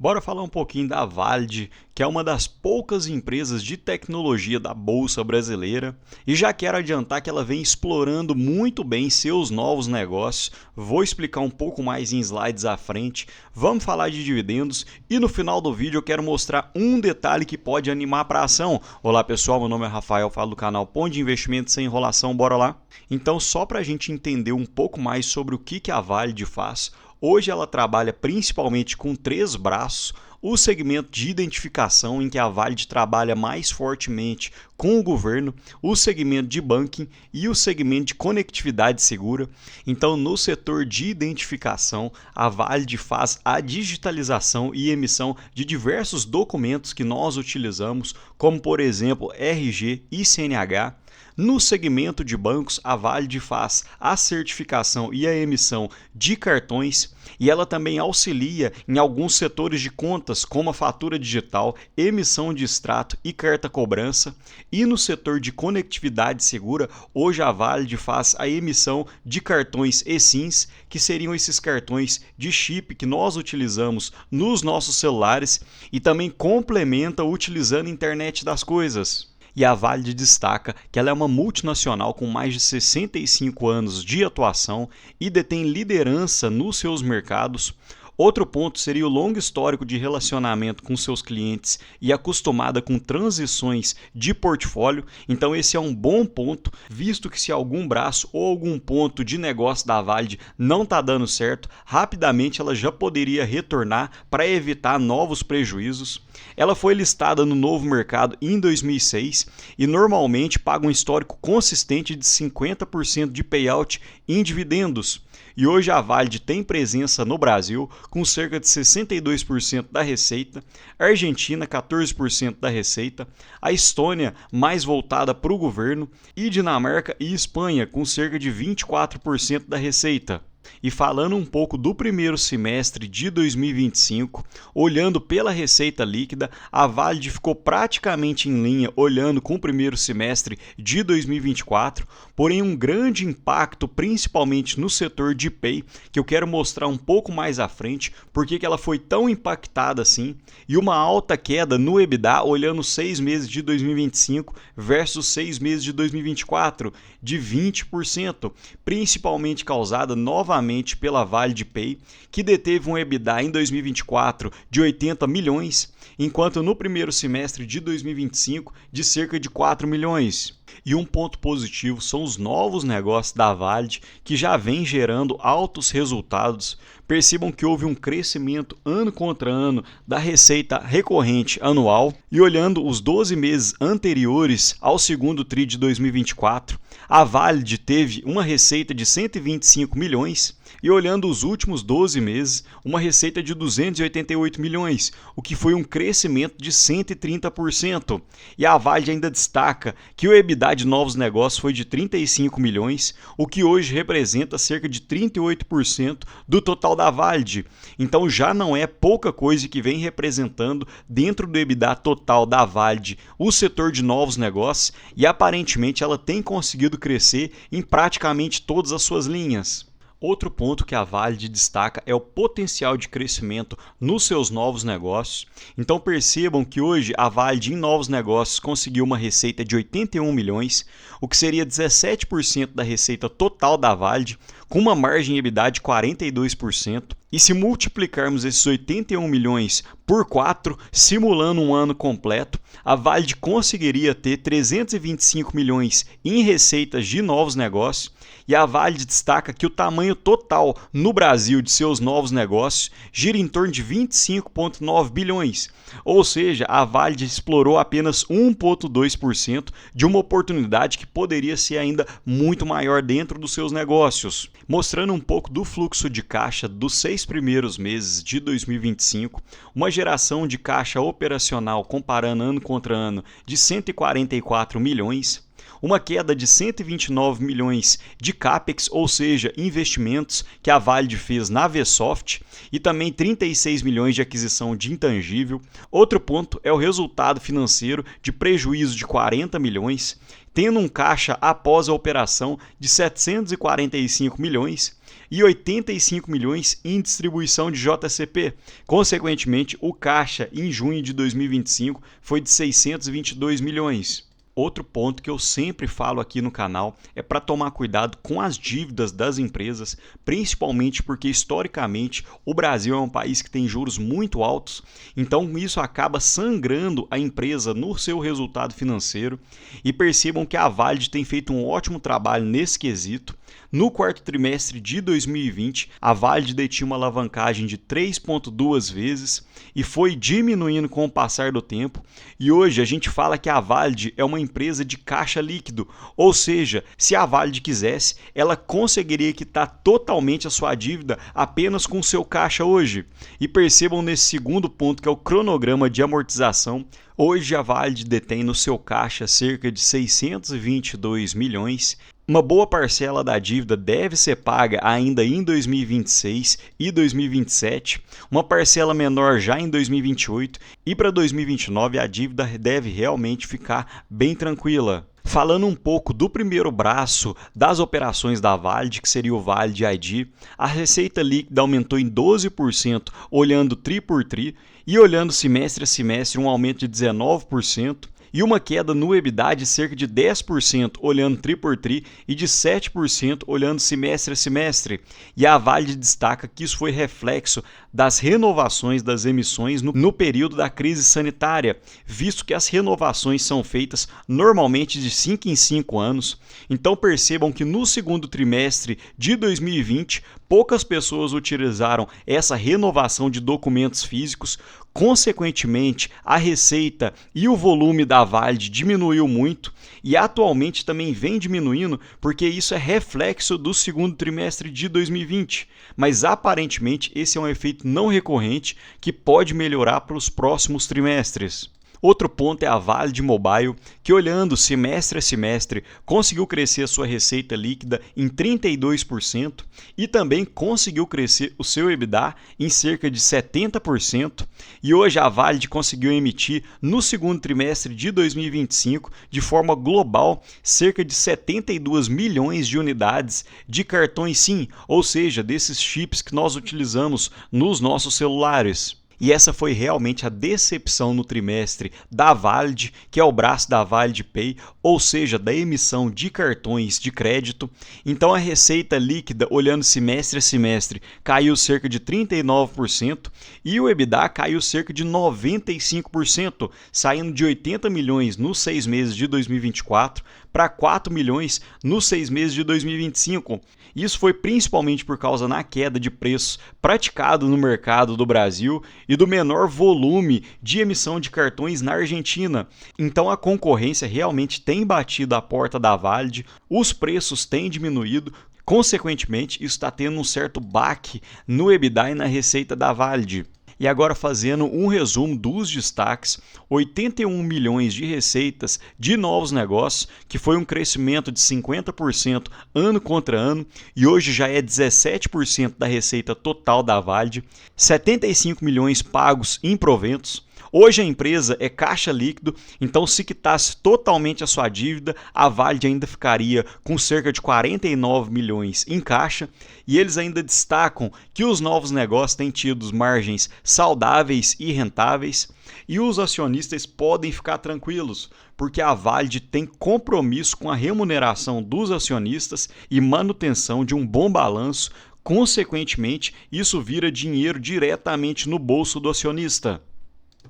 Bora falar um pouquinho da Valid, que é uma das poucas empresas de tecnologia da Bolsa Brasileira, e já quero adiantar que ela vem explorando muito bem seus novos negócios. Vou explicar um pouco mais em slides à frente. Vamos falar de dividendos e no final do vídeo eu quero mostrar um detalhe que pode animar para a ação. Olá pessoal, meu nome é Rafael, falo do canal Ponto de Investimento Sem Enrolação, bora lá? Então, só para a gente entender um pouco mais sobre o que a Valid faz, hoje ela trabalha principalmente com três braços: o segmento de identificação, em que a Valid trabalha mais fortemente com o governo, o segmento de banking e o segmento de conectividade segura. Então, no setor de identificação, a Valid faz a digitalização e emissão de diversos documentos que nós utilizamos, como por exemplo RG e CNH. No segmento de bancos, a Valid faz a certificação e a emissão de cartões, e ela também auxilia em alguns setores de contas, como a fatura digital, emissão de extrato e carta cobrança. E no setor de conectividade segura, hoje a Valid faz a emissão de cartões eSIMs, que seriam esses cartões de chip que nós utilizamos nos nossos celulares, e também complementa utilizando a internet das coisas. E a Valid destaca que ela é uma multinacional com mais de 65 anos de atuação e detém liderança nos seus mercados. Outro ponto seria o longo histórico de relacionamento com seus clientes e acostumada com transições de portfólio. Então esse é um bom ponto, visto que se algum braço ou algum ponto de negócio da Valid não está dando certo, rapidamente ela já poderia retornar para evitar novos prejuízos. Ela foi listada no novo mercado em 2006 e normalmente paga um histórico consistente de 50% de payout em dividendos. E hoje a Valid tem presença no Brasil com cerca de 62% da receita, a Argentina 14% da receita, a Estônia mais voltada para o governo e Dinamarca e Espanha com cerca de 24% da receita. E falando um pouco do primeiro semestre de 2025, olhando pela receita líquida, a Valid ficou praticamente em linha olhando com o primeiro semestre de 2024, porém um grande impacto principalmente no setor de Pay, que eu quero mostrar um pouco mais à frente, porque ela foi tão impactada assim, e uma alta queda no EBITDA olhando 6 meses de 2025 versus 6 meses de 2024, de 20%, principalmente causada novamente pela Valid Pay, que deteve um EBITDA em 2024 de 80 milhões, enquanto no primeiro semestre de 2025 de cerca de 4 milhões. E um ponto positivo são os novos negócios da Valid, que já vem gerando altos resultados. Percebam que houve um crescimento ano contra ano da receita recorrente anual, e olhando os 12 meses anteriores ao segundo TRI de 2024, a Valid teve uma receita de 125 milhões e olhando os últimos 12 meses, uma receita de 288 milhões, o que foi um crescimento de 130%. E a Valid ainda destaca que o EBITDA de novos negócios foi de 35 milhões, o que hoje representa cerca de 38% do total da Valid. Então já não é pouca coisa que vem representando dentro do EBITDA total da Valid o setor de novos negócios, e aparentemente ela tem conseguido crescer em praticamente todas as suas linhas. Outro ponto que a Valid destaca é o potencial de crescimento nos seus novos negócios. Então percebam que hoje a Valid em novos negócios conseguiu uma receita de 81 milhões, o que seria 17% da receita total da Valid, com uma margem EBITDA de 42%. E se multiplicarmos esses 81 milhões por 4, simulando um ano completo, a Valid conseguiria ter 325 milhões em receitas de novos negócios. E a Valid destaca que o tamanho total no Brasil de seus novos negócios gira em torno de 25,9 bilhões. Ou seja, a Valid explorou apenas 1,2% de uma oportunidade que poderia ser ainda muito maior dentro dos seus negócios. Mostrando um pouco do fluxo de caixa dos 6 primeiros meses de 2025, uma geração de caixa operacional comparando ano contra ano de 144 milhões, uma queda de 129 milhões de CAPEX, ou seja, investimentos que a Valid fez na Vsoft, e também 36 milhões de aquisição de intangível. Outro ponto é o resultado financeiro de prejuízo de 40 milhões, tendo um caixa após a operação de 745 milhões. e 85 milhões em distribuição de JCP. Consequentemente, o caixa em junho de 2025 foi de 622 milhões. Outro ponto que eu sempre falo aqui no canal é para tomar cuidado com as dívidas das empresas, principalmente porque historicamente o Brasil é um país que tem juros muito altos, então isso acaba sangrando a empresa no seu resultado financeiro. E percebam que a Valid tem feito um ótimo trabalho nesse quesito. No quarto trimestre de 2020, a Valid detinha uma alavancagem de 3,2 vezes e foi diminuindo com o passar do tempo. E hoje a gente fala que a Valid é uma empresa de caixa líquido, ou seja, se a Valid quisesse, ela conseguiria quitar totalmente a sua dívida apenas com o seu caixa hoje. E percebam nesse segundo ponto, que é o cronograma de amortização. Hoje a Valid detém no seu caixa cerca de 622 milhões. Uma boa parcela da dívida deve ser paga ainda em 2026 e 2027, uma parcela menor já em 2028, e para 2029 a dívida deve realmente ficar bem tranquila. Falando um pouco do primeiro braço das operações da Valid, que seria o Valid ID, a receita líquida aumentou em 12%, olhando tri por tri, e olhando semestre a semestre um aumento de 19%. E uma queda no EBITDA de cerca de 10% olhando tri por tri e de 7% olhando semestre a semestre. E a Valid destaca que isso foi reflexo das renovações das emissões no período da crise sanitária, visto que as renovações são feitas normalmente de 5 em 5 anos. Então percebam que no segundo trimestre de 2020, poucas pessoas utilizaram essa renovação de documentos físicos. Consequentemente, a receita e o volume da Valid diminuiu muito e atualmente também vem diminuindo, porque isso é reflexo do segundo trimestre de 2020. Mas aparentemente esse é um efeito não recorrente que pode melhorar para os próximos trimestres. Outro ponto é a Valid Mobile, que olhando semestre a semestre conseguiu crescer a sua receita líquida em 32% e também conseguiu crescer o seu EBITDA em cerca de 70%. E hoje a Valid conseguiu emitir no segundo trimestre de 2025, de forma global, cerca de 72 milhões de unidades de cartões SIM, ou seja, desses chips que nós utilizamos nos nossos celulares. E essa foi realmente a decepção no trimestre da Valid, que é o braço da Valid Pay, ou seja, da emissão de cartões de crédito. Então a receita líquida, olhando semestre a semestre, caiu cerca de 39% e o EBITDA caiu cerca de 95%, saindo de 80 milhões nos 6 meses de 2024 para 4 milhões nos 6 meses de 2025. Isso foi principalmente por causa da queda de preços praticado no mercado do Brasil e do menor volume de emissão de cartões na Argentina. Então a concorrência realmente tem batido a porta da Valid, os preços têm diminuído, consequentemente isso está tendo um certo baque no EBITDA e na receita da Valid. E agora fazendo um resumo dos destaques, 81 milhões de receitas de novos negócios, que foi um crescimento de 50% ano contra ano, e hoje já é 17% da receita total da Valid, 75 milhões pagos em proventos. Hoje a empresa é caixa líquido, então se quitasse totalmente a sua dívida, a Valid ainda ficaria com cerca de 49 milhões em caixa, e eles ainda destacam que os novos negócios têm tido margens saudáveis e rentáveis, e os acionistas podem ficar tranquilos, porque a Valid tem compromisso com a remuneração dos acionistas e manutenção de um bom balanço. Consequentemente, isso vira dinheiro diretamente no bolso do acionista.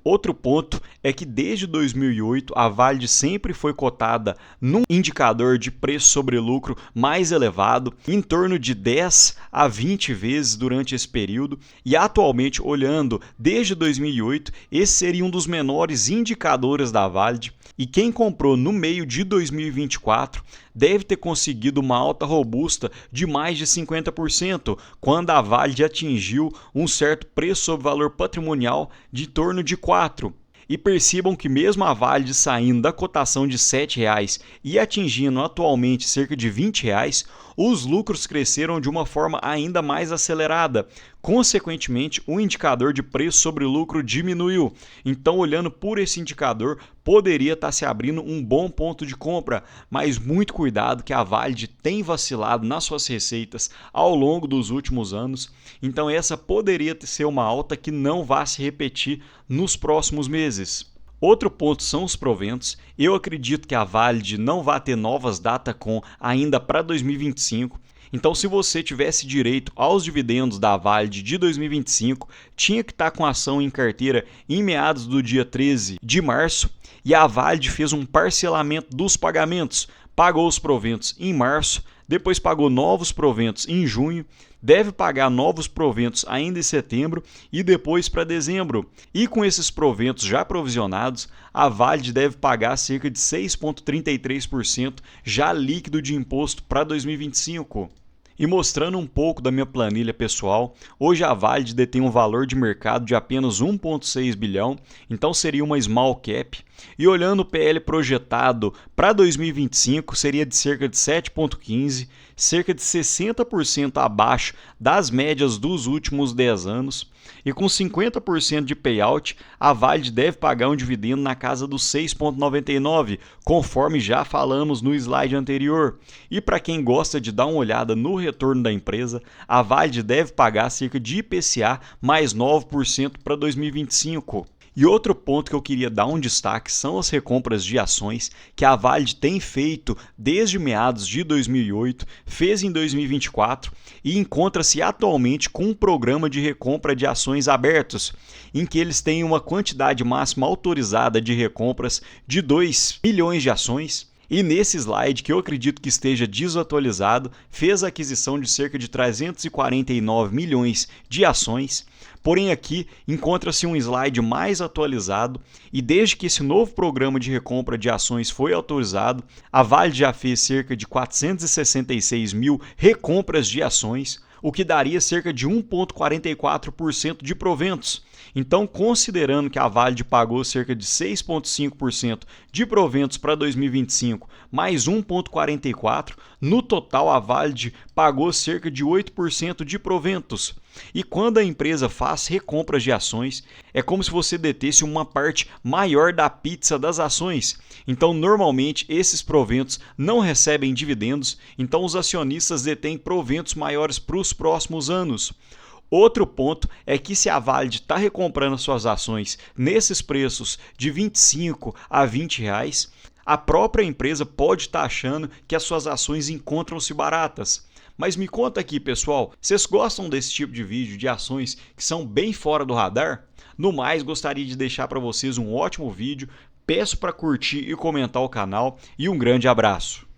Outro ponto é que desde 2008 a Valid sempre foi cotada num indicador de preço sobre lucro mais elevado, em torno de 10 a 20 vezes durante esse período, e atualmente, olhando desde 2008, esse seria um dos menores indicadores da Valid. E quem comprou no meio de 2024 deve ter conseguido uma alta robusta de mais de 50%, quando a Valid atingiu um certo preço sobre valor patrimonial de torno de 4. E percebam que mesmo a Valid saindo da cotação de R$ 7,00 e atingindo atualmente cerca de R$ 20,00, os lucros cresceram de uma forma ainda mais acelerada. Consequentemente, o indicador de preço sobre lucro diminuiu. Então, olhando por esse indicador, poderia estar se abrindo um bom ponto de compra, mas muito cuidado que a Valid tem vacilado nas suas receitas ao longo dos últimos anos. Então, essa poderia ser uma alta que não vai se repetir nos próximos meses. Outro ponto são os proventos. Eu acredito que a Valid não vai ter novas datacom ainda para 2025. Então, se você tivesse direito aos dividendos da Valid de 2025, tinha que estar com a ação em carteira em meados do dia 13 de março, e a Valid fez um parcelamento dos pagamentos, pagou os proventos em março, depois pagou novos proventos em junho, deve pagar novos proventos ainda em setembro e depois para dezembro. E com esses proventos já provisionados, a Valid deve pagar cerca de 6,33% já líquido de imposto para 2025. E mostrando um pouco da minha planilha pessoal, hoje a Valid detém um valor de mercado de apenas 1,6 bilhão, então seria uma small cap. E olhando o PL projetado para 2025, seria de cerca de 7,15, cerca de 60% abaixo das médias dos últimos 10 anos. E com 50% de payout, a Valid deve pagar um dividendo na casa dos 6,99, conforme já falamos no slide anterior. E para quem gosta de dar uma olhada no retorno da empresa, a Valid deve pagar cerca de IPCA mais 9% para 2025. E outro ponto que eu queria dar um destaque são as recompras de ações que a Valid tem feito desde meados de 2008, fez em 2024 e encontra-se atualmente com um programa de recompra de ações abertos, em que eles têm uma quantidade máxima autorizada de recompras de 2 milhões de ações. E nesse slide, que eu acredito que esteja desatualizado, fez a aquisição de cerca de 349 milhões de ações. Porém, aqui encontra-se um slide mais atualizado e desde que esse novo programa de recompra de ações foi autorizado, a Valid já fez cerca de 466 mil recompras de ações, o que daria cerca de 1,44% de proventos. Então, considerando que a Valid pagou cerca de 6,5% de proventos para 2025, mais 1,44%, no total a Valid pagou cerca de 8% de proventos. E quando a empresa faz recompras de ações, é como se você detesse uma parte maior da pizza das ações. Então, normalmente, esses proventos não recebem dividendos, então os acionistas detêm proventos maiores para os próximos anos. Outro ponto é que se a Valid está recomprando suas ações nesses preços de R$ 25 a R$ 20, a própria empresa pode estar achando que as suas ações encontram-se baratas. Mas me conta aqui, pessoal, vocês gostam desse tipo de vídeo de ações que são bem fora do radar? No mais, gostaria de deixar para vocês um ótimo vídeo, peço para curtir e comentar o canal e um grande abraço.